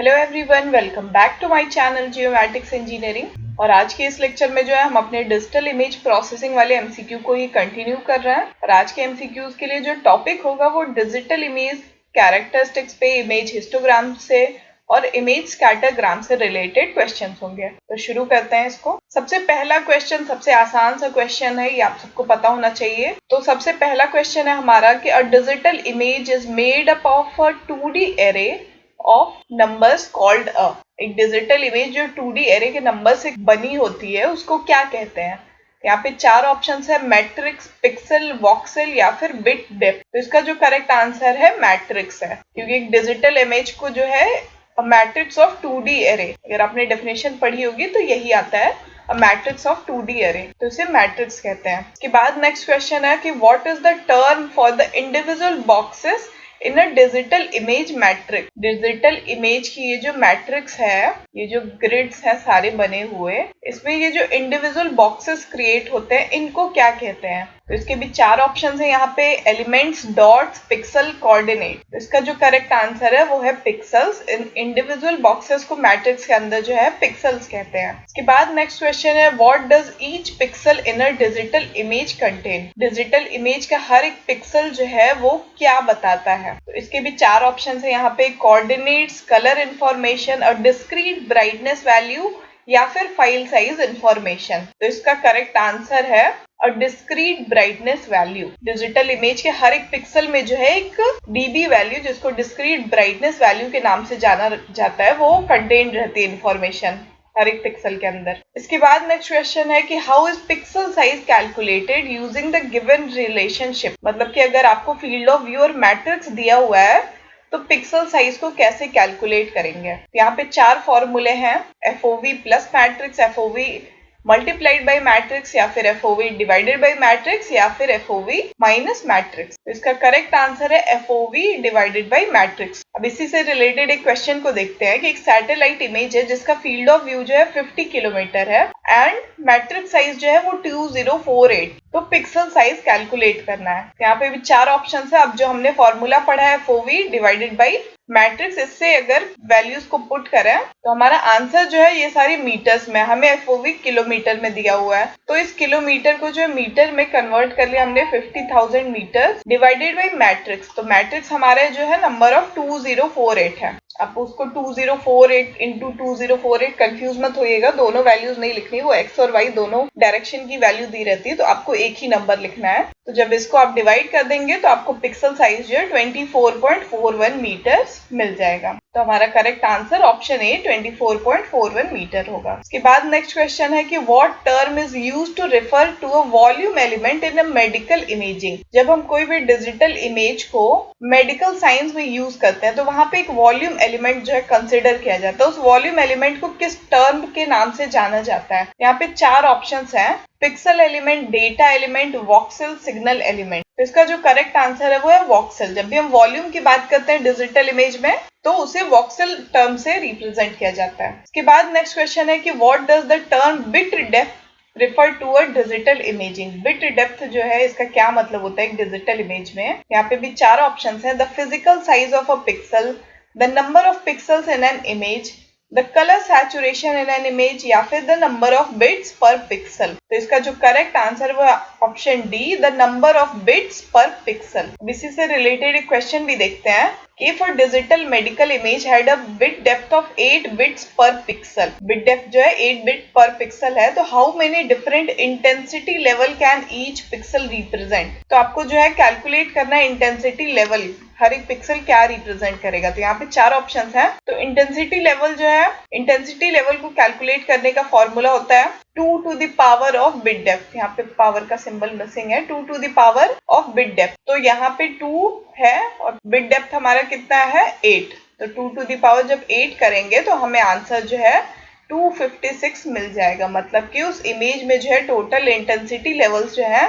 Hello everyone, welcome back to my channel geomatics engineering. और आज के इस लेक्चर में जो है हम अपने डिजिटल इमेज प्रोसेसिंग वाले एमसीक्यू को ही कंटिन्यू कर रहे हैं। और आज के एमसीक्यूज के लिए जो टॉपिक होगा वो डिजिटल इमेज कैरेक्टरिस्टिक्स पे इमेज हिस्टोग्राम से और इमेज स्कैटरग्राम से रिलेटेड क्वेश्चंस होंगे। तो शुरू करते हैं इसको। सबसे पहला क्वेश्चन सबसे आसान सा क्वेश्चन है, ये आप सबको पता होना चाहिए। तो सबसे पहला क्वेश्चन है हमारा कि अ digital image is made up of a 2D array of numbers called a. एक डिजिटल इमेज जो 2D एरे के नंबर से बनी होती है उसको क्या कहते हैं। यहाँ पे चार ऑप्शंस है, मैट्रिक्स, पिक्सल, वॉक्सेल या फिर बिट डेप्थ। तो इसका जो करेक्ट आंसर है मैट्रिक्स है, क्योंकि एक डिजिटल इमेज को जो है मैट्रिक्स ऑफ 2D एरे, अगर आपने डेफिनेशन पढ़ी होगी तो यही आता है, a matrix of 2D array, तो इसे मैट्रिक्स कहते हैं। इसके बाद नेक्स्ट क्वेश्चन है कि what is the term for the individual boxes in a digital image matrix. Digital image की ये जो मैट्रिक्स है, ये जो ग्रिड्स है सारे बने हुए, इसमें ये जो इंडिविजुअल बॉक्सेस क्रिएट होते हैं इनको क्या कहते हैं। तो इसके भी चार ऑप्शन है यहाँ पे, एलिमेंट्स, डॉट्स, पिक्सल, कोऑर्डिनेट। तो इसका जो करेक्ट आंसर है वो है पिक्सल्स। इन इंडिविजुअल बॉक्सेस को मैट्रिक्स के अंदर जो है पिक्सल्स कहते हैं। इसके बाद नेक्स्ट क्वेश्चन है, what does each pixel in a digital image contain. Digital image का हर एक पिक्सल जो है वो क्या बताता है। तो इसके भी चार ऑप्शन है यहाँ पे, कोऑर्डिनेट्स, कलर इंफॉर्मेशन और डिस्क्रीट ब्राइटनेस वैल्यू या फिर फाइल साइज इंफॉर्मेशन। तो इसका करेक्ट आंसर है और discrete brightness value. Digital image के हर एक पिक्सल में जो है एक डीबी वैल्यू, जिसको डिस्क्रीट ब्राइटनेस वैल्यू के नाम से जाना जाता है, वो कंटेन रहती है इंफॉर्मेशन हर एक पिक्सल के अंदर। इसके बाद नेक्स्ट क्वेश्चन है कि how is pixel size calculated using the given relationship. मतलब कि अगर आपको फील्ड ऑफ व्यू और मैट्रिक्स दिया हुआ है तो पिक्सल साइज को कैसे कैलकुलेट करेंगे। यहाँ पे चार फॉर्मूले हैं, FOV plus matrix, FOV multiplied by matrix या फिर FOV डिवाइडेड बाय मैट्रिक्स या फिर FOV माइनस मैट्रिक्स। तो इसका करेक्ट आंसर है FOV डिवाइडेड बाय मैट्रिक्स। अब इसी से रिलेटेड एक क्वेश्चन को देखते हैं कि एक सैटेलाइट इमेज है जिसका फील्ड ऑफ व्यू जो है 50 किलोमीटर है एंड मैट्रिक्स साइज जो है वो 2048। तो पिक्सल साइज कैलकुलेट करना है। यहाँ पे भी चार ऑप्शन है। अब जो हमने फॉर्मूला पढ़ा है FOV डिवाइडेड बाई मैट्रिक्स, इससे अगर वैल्यूज को पुट करें तो हमारा आंसर जो है ये सारी मीटर्स में, हमें FOV किलोमीटर में दिया हुआ है, तो इस किलोमीटर को जो मीटर में कन्वर्ट कर लिया हमने 50,000 मीटर डिवाइडेड बाई मैट्रिक्स। तो मैट्रिक्स हमारे जो है नंबर ऑफ 2048 है। आप उसको 2048 इंटू 2048 कंफ्यूज मत होइएगा, दोनों वैल्यूज नहीं लिखनी, वो एक्स और वाई दोनों डायरेक्शन की वैल्यू दी रहती है, तो आपको एक ही नंबर लिखना है। तो जब इसको आप डिवाइड कर देंगे तो आपको पिक्सल साइज जो है 24.41 मीटर्स मिल जाएगा। तो हमारा correct answer option A 24.41 metre होगा। इसके बाद नेक्स्ट क्वेश्चन है कि what term is used to refer to a volume element in a medical imaging. जब हम कोई भी डिजिटल इमेज को मेडिकल साइंस में यूज करते हैं तो वहां पे एक वॉल्यूम एलिमेंट जो है कंसिडर किया जाता है। उस वॉल्यूम एलिमेंट को किस टर्म के नाम से जाना जाता है। यहाँ पे चार ऑप्शंस हैं, pixel element, data element, voxel, signal element. तो इसका जो करेक्ट आंसर है वो है वॉक्सेल। जब भी हम वॉल्यूम की बात करते हैं डिजिटल इमेज में तो उसे वॉक्सेल टर्म से रिप्रेजेंट किया जाता है। इसके बाद नेक्स्ट क्वेश्चन है कि what does the term bit depth refer to a digital imaging. Bit depth जो है इसका क्या मतलब होता है एक डिजिटल इमेज में। यहाँ पे भी चार ऑप्शंस हैं, the physical size of a pixel, the number of pixels in an image, the colour saturation in an image या फिर द नंबर ऑफ बिट्स पर पिक्सल। तो इसका जो करेक्ट आंसर वो option D, the number of bits पर pixel. इसी से रिलेटेड एक क्वेश्चन भी देखते हैं कि for digital medical image had a bit depth of 8 bits per pixel. bit depth जो है 8 bit per pixel है, तो how many different intensity level can each pixel represent। तो आपको जो है कैलकुलेट करना है इंटेंसिटी लेवल, हर एक पिक्सल क्या रिप्रेजेंट करेगा। तो यहाँ पे चार ऑप्शंस हैं। तो इंटेंसिटी लेवल जो है, इंटेंसिटी लेवल को कैलकुलेट करने का फॉर्मूला होता है 2 to the power of bit depth। यहाँ पे पावर का सिंबल मिसिंग है, 2 to the power of bit depth। तो यहाँ पे 2 है और बिट डेप्थ हमारा कितना है 8। तो 2 to the power जब 8 करेंगे तो हमें आंसर जो है 256 मिल जाएगा। मतलब कि उस इमेज में जो है टोटल इंटेंसिटी लेवल्स जो है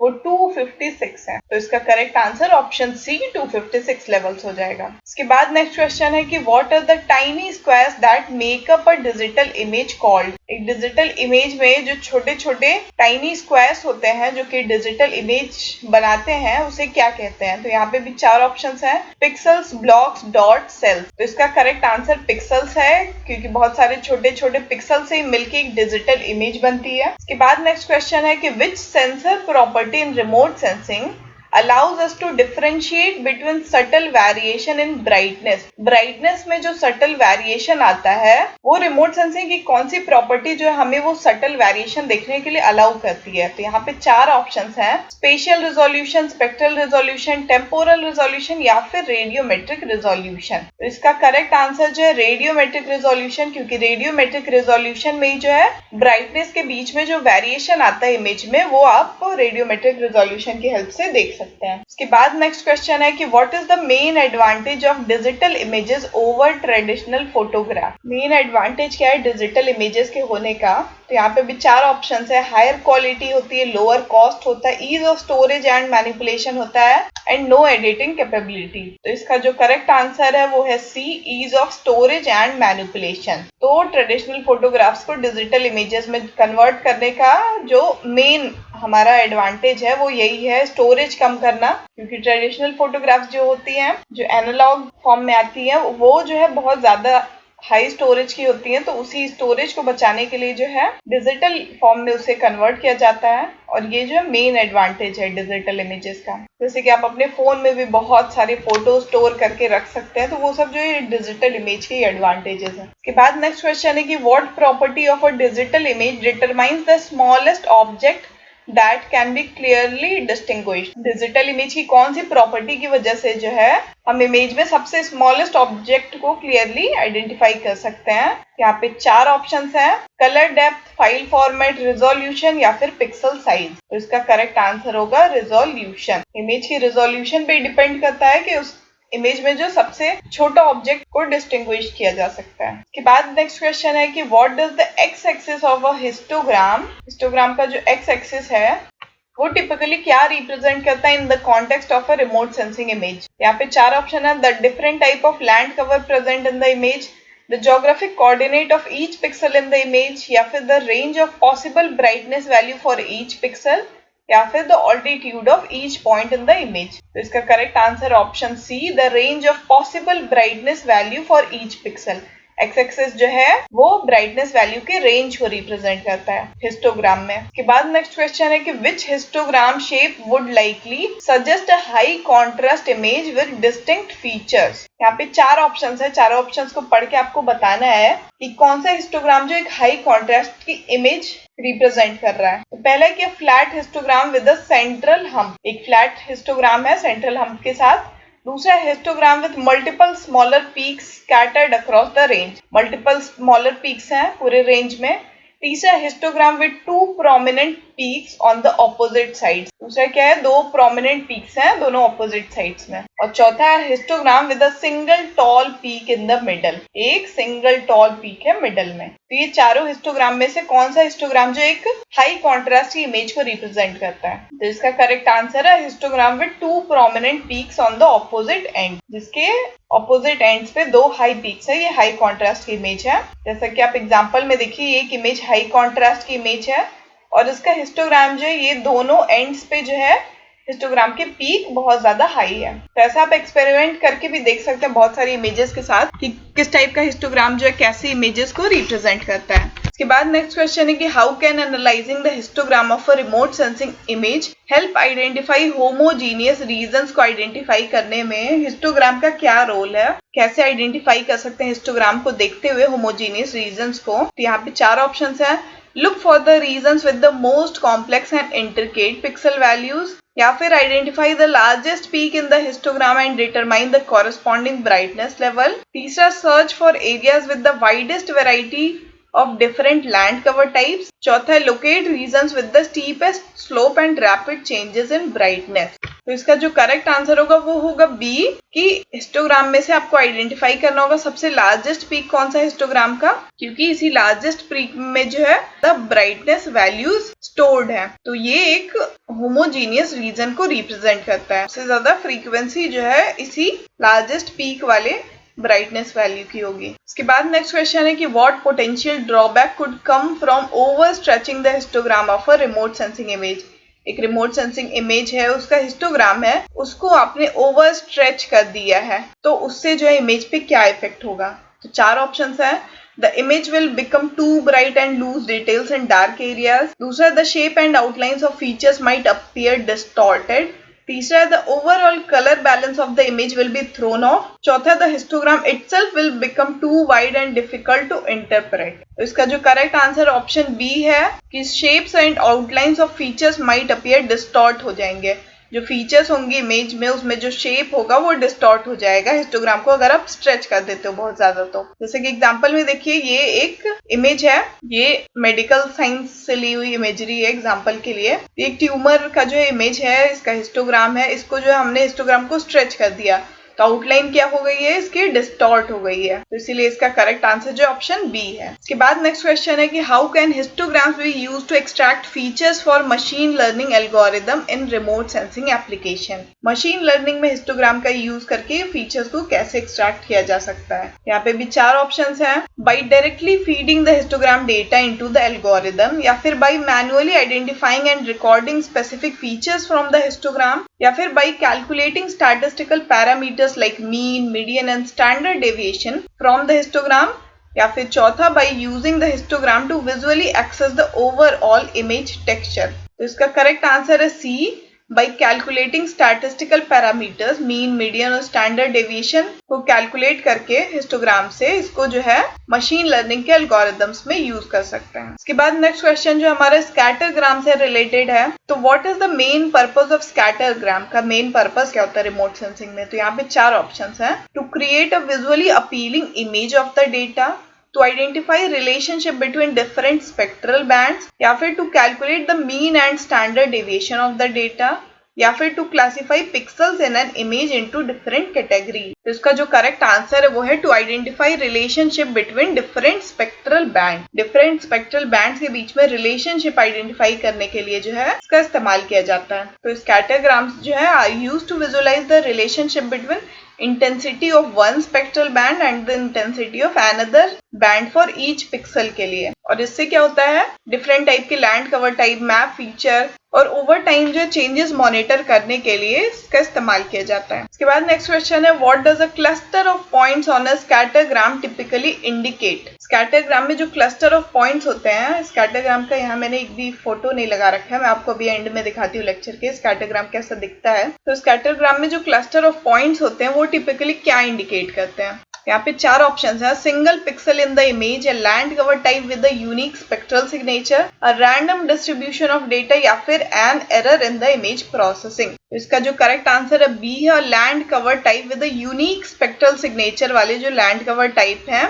वो 256 है। तो इसका correct answer option C 256 levels हो जाएगा। इसके बाद नेक्स्ट क्वेश्चन है कि what are the tiny squares that make up a digital image called. एक डिजिटल इमेज में जो छोटे छोटे टाइनी स्क्वायर्स होते हैं जो कि डिजिटल इमेज बनाते हैं उसे क्या कहते हैं। तो यहाँ पे भी 4 ऑप्शंस हैं, पिक्सल्स, ब्लॉक्स, डॉट, सेल्स। तो इसका करेक्ट आंसर पिक्सल्स है, क्योंकि बहुत सारे छोटे छोटे पिक्सल से मिलकर एक डिजिटल इमेज बनती है। इसके बाद नेक्स्ट क्वेश्चन है कि which sensor property in remote sensing allows us to differentiate between subtle variation in brightness। Brightness में जो सटल वेरिएशन आता है वो रिमोट सेंसिंग की कौन सी प्रॉपर्टी जो है हमें वो सटल वेरिएशन देखने के लिए अलाउ करती है। तो यहाँ पे 4 ऑप्शंस हैं, spatial resolution, spectral resolution, temporal resolution या फिर रेडियोमेट्रिक रिजोल्यूशन। तो इसका करेक्ट आंसर जो है रेडियोमेट्रिक रिजोल्यूशन, क्योंकि रेडियोमेट्रिक रिजोल्यूशन में जो है ब्राइटनेस के बीच में जो वेरिएशन आता है इमेज में वो आप रेडियोमेट्रिक रिजोल्यूशन की हेल्प से देख सकते हैं। उसके बाद नेक्स्ट क्वेश्चन है कि what is the main advantage of digital images over traditional photograph. Main advantage क्या है डिजिटल इमेजेस के होने का। तो यहाँ पे भी 4 ऑप्शंस है, हायर क्वालिटी होती है, लोअर कॉस्ट होता है, ease of storage and manipulation होता है एंड नो एडिटिंग कैपेबिलिटी। तो इसका जो करेक्ट आंसर है वो है C, ease of storage and manipulation. तो ट्रेडिशनल फोटोग्राफ्स को डिजिटल इमेजेस में कन्वर्ट करने का जो मेन हमारा एडवांटेज है वो यही है, स्टोरेज कम करना। क्योंकि ट्रेडिशनल फोटोग्राफ्स जो होती हैं जो एनालॉग फॉर्म में आती है वो जो है बहुत ज्यादा हाई स्टोरेज की होती है, तो उसी स्टोरेज को बचाने के लिए जो है डिजिटल फॉर्म में उसे कन्वर्ट किया जाता है। और ये जो है मेन एडवांटेज है डिजिटल इमेजेस का। जैसे कि आप अपने फोन में भी बहुत सारे फोटो स्टोर करके रख सकते हैं, तो वो सब जो है डिजिटल इमेज के एडवांटेजेस है। इसके बाद नेक्स्ट क्वेश्चन है कि what property of a digital image determines the smallest object that can be clearly distinguished. Digital image की कौन सी प्रॉपर्टी की वजह से जो है हम इमेज में सबसे स्मॉलेस्ट ऑब्जेक्ट को क्लियरली आइडेंटिफाई कर सकते हैं। यहाँ पे 4 ऑप्शंस हैं, colour depth, file format, resolution या फिर पिक्सल साइज। तो इसका करेक्ट आंसर होगा रिजोल्यूशन। इमेज की रिजोल्यूशन पे डिपेंड करता है कि उस इमेज में जो सबसे छोटा ऑब्जेक्ट को डिस्टिंग्विश किया जा सकता है। इसके बाद नेक्स्ट क्वेश्चन है कि what does the x axis of a histogram. Histogram का जो एक्स एक्सिस है वो टिपिकली क्या रिप्रेजेंट करता है in the context of a remote sensing image. यहाँ पे 4 ऑप्शन है, the different type of land cover present in the image, the geographic coordinate of each pixel in the image, या फिर the range of possible brightness value for each pixel, या फिर the altitude of each point in the image. तो इसका correct answer option C, the range of possible brightness value for each pixel. X axis जो है वो brightness value के range को represent करता है हिस्टोग्राम में। के बाद नेक्स्ट क्वेश्चन है कि which histogram shape would likely suggest a high contrast image with distinct features. यहाँ पे 4 ऑप्शंस है, चारों ऑप्शंस को पढ़ के आपको बताना है कि कौन सा हिस्टोग्राम जो एक हाई कॉन्ट्रास्ट की इमेज रिप्रेजेंट कर रहा है। तो पहला है कि flat histogram with a central hump, एक फ्लैट हिस्टोग्राम है सेंट्रल हम्प के साथ। दूसरा histogram with multiple smaller peaks scattered across the range, multiple smaller peaks हैं पूरे रेंज में। तीसरा histogram with 2 prominent peaks on the opposite sides, दूसरा क्या है 2 प्रोमिनेंट पीक्स हैं दोनों ऑपोजिट साइड्स में। और चौथा है histogram with a single tall peak in the middle, एक सिंगल टॉल पीक है मिडल में। तो ये चारों हिस्टोग्राम में से कौन सा हिस्टोग्राम जो एक हाई कॉन्ट्रास्ट की इमेज को रिप्रेजेंट करता है। तो इसका करेक्ट आंसर है histogram with 2 prominent peaks on the opposite and, जिसके ऑपोजिट एंड्स पे 2 हाई पीक्स है, ये हाई कॉन्ट्रास्ट की इमेज है। जैसा कि आप एग्जांपल में देखिए एक इमेज हाई कॉन्ट्रास्ट की इमेज है और इसका हिस्टोग्राम जो है ये दोनों एंड्स पे जो है हिस्टोग्राम की पीक बहुत ज्यादा हाई है। तो ऐसा आप एक्सपेरिमेंट करके भी देख सकते हैं बहुत सारी इमेजेस के साथ कि किस टाइप का हिस्टोग्राम जो है कैसी इमेजेस को रिप्रेजेंट करता है। इसके बाद नेक्स्ट क्वेश्चन है कि how can analyzing the histogram of a remote sensing image help identify homogeneous regions को आइडेंटिफाई करने में हिस्टोग्राम का क्या रोल है, कैसे आइडेंटिफाई कर सकते हैं हिस्टोग्राम को देखते हुए होमोजीनियस रीजन्स को। तो यहाँ पे 4 ऑप्शंस है, look for the regions with the most complex and intricate pixel values, या फिर identify the largest peak in the histogram and determine the corresponding brightness level. तीसरा search for areas with the widest variety of different land cover types. चौथा है locate regions with the steepest slope and rapid changes in brightness. तो इसका जो correct answer होगा वो होगा B, कि हिस्टोग्राम में से आपको आइडेंटिफाई करना होगा सबसे लार्जेस्ट पीक कौन सा हिस्टोग्राम का, क्योंकि इसी लार्जेस्ट पीक में जो है द ब्राइटनेस वैल्यूज स्टोर्ड है। तो ये एक होमोजीनियस रीजन को रिप्रेजेंट करता है। सबसे ज्यादा फ्रीक्वेंसी जो है इसी लार्जेस्ट पीक वाले ब्राइटनेस वैल्यू की होगी। इसके बाद नेक्स्ट क्वेश्चन है कि what potential drawback could come from over stretching the histogram of a remote sensing image. एक रिमोट सेंसिंग इमेज है, उसका हिस्टोग्राम है, उसको आपने ओवर स्ट्रेच कर दिया है, तो उससे जो है इमेज पे क्या इफेक्ट होगा। तो 4 ऑप्शंस है। The image will become too bright and lose details in dark areas. दूसरा, the shape and outlines of features might appear distorted. तीसरा, the overall color balance of the image will be thrown off. चौथा, the histogram itself will become too wide and difficult to interpret. तो इसका जो correct answer option B है कि shapes and outlines of features might appear distort हो जाएंगे। जो features होंगे इमेज में, उसमें जो शेप होगा वो डिस्टॉर्ट हो जाएगा हिस्टोग्राम को अगर आप स्ट्रेच कर देते हो बहुत ज्यादा। तो जैसे कि एग्जांपल में देखिए, ये एक इमेज है, ये मेडिकल साइंस से ली हुई इमेजरी है एग्जांपल के लिए। एक ट्यूमर का जो इमेज है, इसका हिस्टोग्राम है, इसको जो हमने हिस्टोग्राम को स्ट्रेच कर दिया तो आउटलाइन क्या हो गई है, इसकी डिस्टॉर्ट हो गई है। तो इसीलिए इसका करेक्ट आंसर जो ऑप्शन बी है। इसके बाद नेक्स्ट क्वेश्चन है कि how can histograms be used to extract features for machine learning algorithm in remote sensing application. Machine learning में हिस्टोग्राम का यूज करके फीचर्स को कैसे एक्सट्रैक्ट किया जा सकता है। यहाँ पे भी 4 ऑप्शंस हैं। By directly feeding the histogram data into the algorithm, या फिर by manually identifying and recording specific features from the histogram, या फिर by calculating statistical parameters like mean, median and standard deviation from the histogram, या फिर चौथा by using the histogram to visually access the overall image texture। तो इसका correct answer है सी, by calculating statistical parameters mean, median और standard deviation को calculate करके histogram से इसको जो है मशीन लर्निंग के एल्गोरिदम्स में यूज कर सकते हैं। इसके बाद नेक्स्ट क्वेश्चन जो हमारा स्कैटरग्राम से रिलेटेड है, तो what is the main purpose of scattergram. का मेन पर्पस क्या होता है रिमोट सेंसिंग में। तो यहाँ पे 4 ऑप्शंस हैं। To create a visually appealing image of the data, to identify relationship between different spectral bands, या फिर to calculate the mean and standard deviation of the data, या फिर to classify pixels in an image into different category। तो इसका जो correct answer है वो है to identify relationship between different spectral band। different spectral bands के बीच में relationship आइडेंटिफाई करने के लिए जो है इसका इस्तेमाल किया जाता है। तो स्कैटरग्राम्स जो है are used to visualize the relationship between intensity of one spectral band and the intensity of another band for each pixel के लिए। और इससे क्या होता है, डिफरेंट टाइप के land cover type, map feature और ओवर टाइम जो चेंजेस मॉनिटर करने के लिए इसका इस्तेमाल किया जाता है। इसके बाद नेक्स्ट क्वेश्चन है what does a cluster of points on a scattergram typically indicate. Scattergram में जो क्लस्टर ऑफ पॉइंट्स होते हैं, स्कैटरग्राम का यहाँ मैंने एक भी फोटो नहीं लगा रखा है, मैं आपको अभी एंड में दिखाती हूँ लेक्चर के स्कैटरग्राम कैसा दिखता है। तो स्कैटरग्राम में जो क्लस्टर ऑफ पॉइंट्स होते हैं वो टिपिकली क्या इंडिकेट करते हैं। यहाँ पे 4 ऑप्शंस हैं। Single pixel in the image, a land cover type with a unique spectral signature, a random distribution of data, या फिर an error in the image processing. इसका जो करेक्ट आंसर है बी है, और land cover type with a unique spectral signature वाले जो land cover type है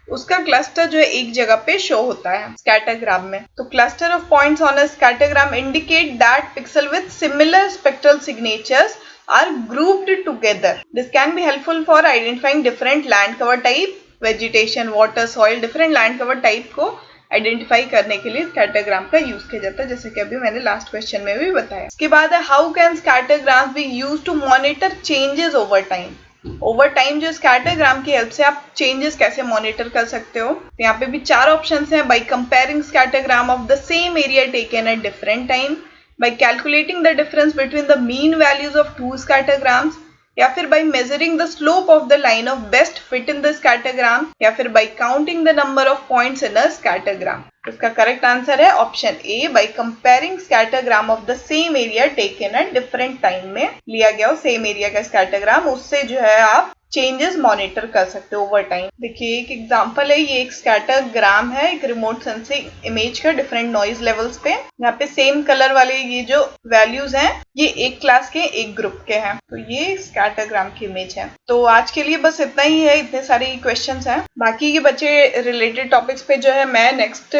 उसका क्लस्टर जो है एक जगह पे शो होता है स्कैटरग्राम में। तो cluster of points on a scattergram indicate that pixel with similar spectral signatures are grouped together. This can be helpful for identifying different land cover type, vegetation, water, soil, different land cover type को identify करने के लिए स्कैटरग्राम का use किया जाता है, जैसे कि अभी मैंने लास्ट क्वेश्चन में भी बताया। इसके बाद है how can scattergrams be used to monitor changes over time. Over time जो स्कैटरग्राम की हेल्प से आप चेंजेस कैसे मॉनिटर कर सकते हो। तो यहाँ पे भी 4 ऑप्शंस हैं। By comparing scattergram of the same area taken at different time, by calculating the difference between the mean values of 2 scattergrams, या फिर by measuring the slope of the line of best fit in the scattergram, या फिर by counting the number of points in a scattergram। इसका correct answer है option A, by comparing scattergram of the same area taken at different time। में लिया गया हो same area का स्कैटरग्राम, उससे जो है आप चेंजेस मॉनिटर कर सकते हो ओवर टाइम। देखिए एक एग्जांपल है, ये एक स्कैटरग्राम है एक रिमोट सेंसिंग इमेज का डिफरेंट नॉइज लेवल्स पे। यहाँ पे सेम कलर वाले ये जो वैल्यूज हैं ये एक क्लास के एक ग्रुप के हैं। तो ये स्कैटरग्राम की इमेज है। तो आज के लिए बस इतना ही है, इतने सारे क्वेश्चंस हैं। बाकी के बचे रिलेटेड टॉपिक्स पे जो है मैं नेक्स्ट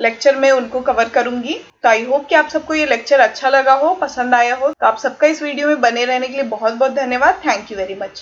लेक्चर में उनको कवर करूंगी। तो आई होप कि आप सबको ये लेक्चर अच्छा लगा हो, पसंद आया हो। तो आप सबका इस वीडियो में बने रहने के लिए बहुत बहुत धन्यवाद। Thank you very much.